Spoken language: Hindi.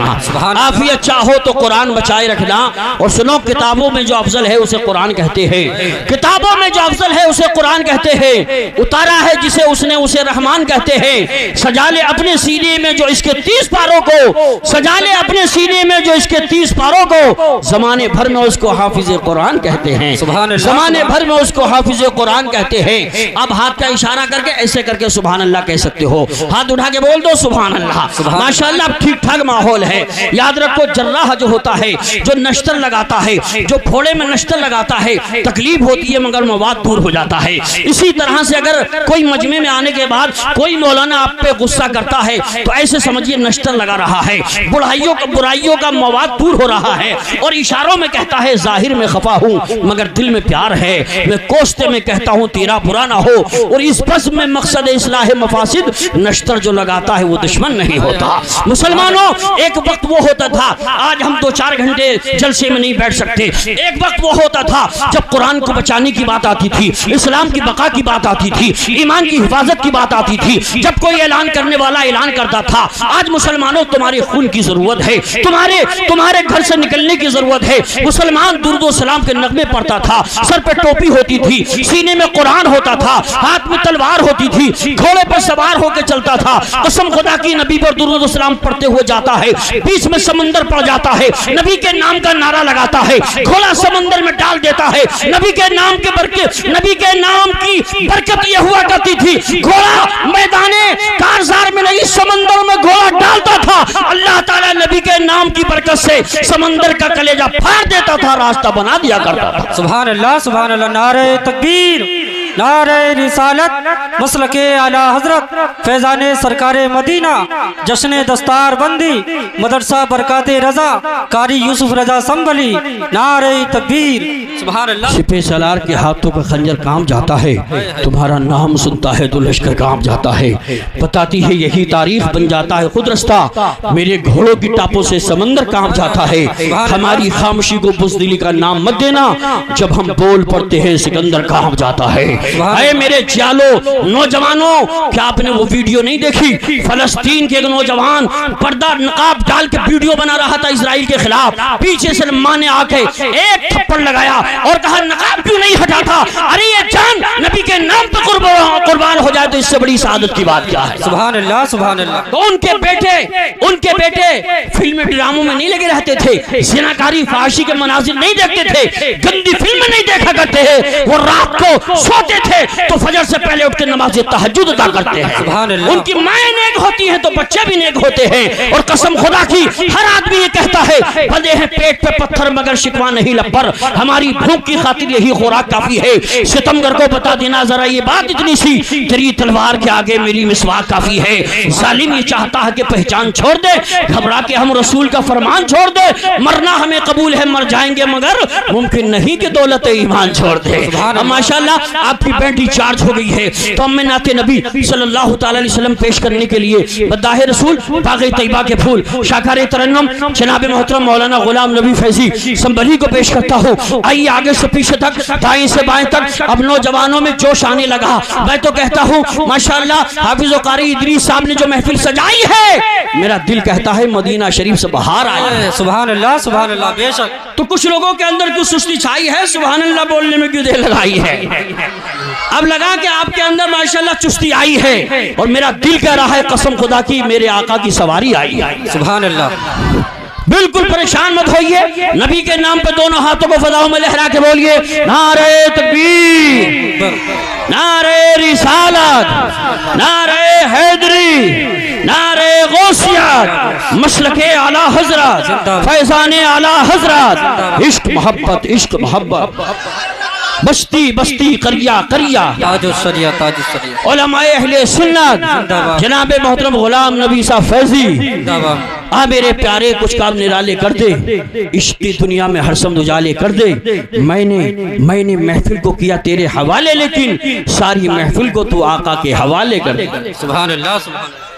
रखना, आफियत चाहो तो कुरान बचाए रखना। और सुनो, किताबों में जो अफजल है उसे कुरान कहते हैं, किताबों में जो अफजल है उसे कुरान कहते हैं। उतारा है जिसे उसने उसे रहमान कहते हैं। सजा ले अपने सीने में जो इसके 30 पारों को, सजा ले अपने सीने में जो इसके 30 पारों को, जमाने भर में उसको हाफिज कुरान कहते हैं, जमाने भर में उसको हाफिज कुरान कहते हैं। अब हाथ का इशारा करके ऐसे करके सुभान अल्लाह कह सकते हो, हाथ उठा के बोल दो सुभान अल्लाह। माशाअल्लाह ठीक ठाक माहौल है। याद रखो, जर्राह जो होता है, जो नश्तर लगाता है, जो फोड़े में नश्तर लगाता है, तकलीफ होती है मगर मवाद दूर हो जाता है। इसी तरह से अगर कोई मजमे में आने के बाद कोई मौलाना आप पे गुस्सा करता है तो ऐसे समझिए नश्तर लगा रहा है, बुराइयों का मवाद दूर हो रहा है। और इशारों में कहता है जाहिर में खफा हूँ मगर दिल में प्यार है, मैं कोस्ते में कहता हूँ तेरा बुरा ना हो। और इस बस में मकसद इस्लाह मफासिद, नश्तर जो लगाता है वो दुश्मन नहीं होता। मुसलमानों, एक वक्त वो होता था, आज हम 2-4 घंटे जलसे में नहीं बैठ सकते। एक वक्त वो होता था जब कुरान को बचाने की बात आती थी, इस्लाम की बका की बात आती थी, ईमान की हिफाजत की बात आती थी, जब कोई ऐलान करने वाला ऐलान करता था। आज मुसलमानों, तुम्हारे खून की जरूरत है, तुम्हारे घर से निकलने की जरूरत है। मुसलमान दुरूद सलाम के नगमे पढ़ता था, सर पे टोपी होती थी, सीने में कुरान होता था, हाथ में तलवार होती थी, घोड़े पर सवार होकर चलता था। कसम खुदा की, नबी पर दुरूद सलाम पढ़ते हुए जाता है, बीच में समंदर पड़ जाता है, नबी के नाम का नारा लगाता है, घोड़ा समंदर में डाल देता है। नबी के नाम की बरकत यह हुआ करती थी, घोड़ा मैदाने कारजार में नहीं समंदर में घोड़ा डालता था। अल्लाह ताला नबी के नाम की बरकत से समंदर का कलेजा फाड़ देता था, रास्ता बना दिया करता था। सुभान अल्लाह, सुभान अल्लाह। नारे तकबीर, नारे रिसालत, मसलके आला हजरत, फैजाने सरकारे मदीना, जश्ने दस्तार बंदी, मदरसा बरकाते रजा, कारी यूसुफ रजा संभली। नारे तकबीर, सुभान अल्लाह। सिपे सलार के हाथों पे खंजर काम जाता है, तुम्हारा नाम सुनता है तो लश्कर काम जाता है। बताती है यही तारीख, बन जाता है खुद रास्ता, मेरे घोड़ों की टापों से समंदर काम जाता है। हमारी खामोशी को बुज़दिली का नाम मत देना, जब हम बोल पड़ते हैं सिकंदर काम जाता है। अरे मेरे जालो नौजवानों, क्या आपने वो वीडियो नहीं देखी? फलस्तीन के एक नौजवान पर्दा नकाब डाल के वीडियो बना रहा था इजराइल के खिलाफ, पीछे से मां ने आके एक थप्पड़ लगाया और कहा नकाब क्यों नहीं हटाता? अरे ये जान नबी के नाम पर कुर्बान हो जाए तो इससे बड़ी शहादत की बात क्या है? सुभान अल्लाह, सुभान अल्लाह। तो उनके बेटे फिल्म ड्रामों में नहीं लगे रहते थे, ज़िनाकारी फाहिशी के मनाजिर नहीं देखते थे, गंदी फिल्म नहीं देखा करते हैं। वो रात को सोते थे तो फजर से पहले उठ के नमाज तहज्जुद अदा करते हैं। उनकी माएं नेक होती हैं तो बच्चे भी नेक होते हैं। और कसम खुदा की, हर आदमी ये कहता है बंधे हैं पेट पे पत्थर मगर शिकवा नहीं लब्बर, हमारी भूख की खातिर यही खुराक काफी है। सितमगर को बता देना जरा ये बात इतनी सी, तेरी तलवार के आगे मेरी मिसवाक काफी है। जालिम ये चाहता है कि पहचान छोड़ दे, घबरा के हम रसूल का फरमान छोड़ दे। मरना हमें कबूल है, मर जाएंगे मगर मुमकिन नहीं कि दौलत ईमान छोड़ दे। माशाल्लाह आपकी बैटरी चार्ज हो गई है, तो हम नाते नबी सल्लल्लाहु ताला अलैहि वसल्लम पेश करने के लिए बदाहे रसूल, बाग़े तैयबा के फूल, शाकारे तरन्नुम जनाब मोहतरम मौलाना गुलाम नबी फैजी संभली को पेश करता हूँ। आइए आगे से पीछे तक, दाएं से बाएं तक, अब नौजवानों में जोश आने लगा। मैं तो कहता हूँ माशाल्लाह हाफिज कारी इदरीस साहब ने जो महफिल सजाई है, मेरा दिल कहता है मदीना शरीफ से बाहर आए। सुभान अल्लाह, सुभान अल्लाह। बेशक तो कुछ लोगों के अंदर क्यों सुस्ती छाई है, सुभान अल्लाह बोलने में क्यों देर लगाई है? अब लगा कि आपके अंदर माशाल्लाह चुस्ती आई है, और मेरा दिल कह रहा है कसम खुदा की मेरे आका की सवारी आई है। सुभान अल्लाह। बिल्कुल परेशान मत होइए, नबी के नाम पे दोनों हाथों को फजाओं में लहरा के बोलिए नारे तकबीर, नारे रिसालत, नारे हैदरी, नारे गौसियत, मसलके आला हजरत, फैजाने आला हजरत, इश्क मोहब्बत, इश्क मोहब्बत, बस्ती बस्ती करिया करिया, उलमाए अहले सुन्नत जनाब मोहतरम गुलाम नबी साहब फैजी, आ मेरे प्यारे कुछ काम निराले कर दे, इश्क की दुनिया में हर समद उजाले कर दे। मैंने महफिल को किया तेरे हवाले, लेकिन सारी महफिल को तू आका के हवाले कर दे। सुभान अल्लाह, सुभान अल्लाह।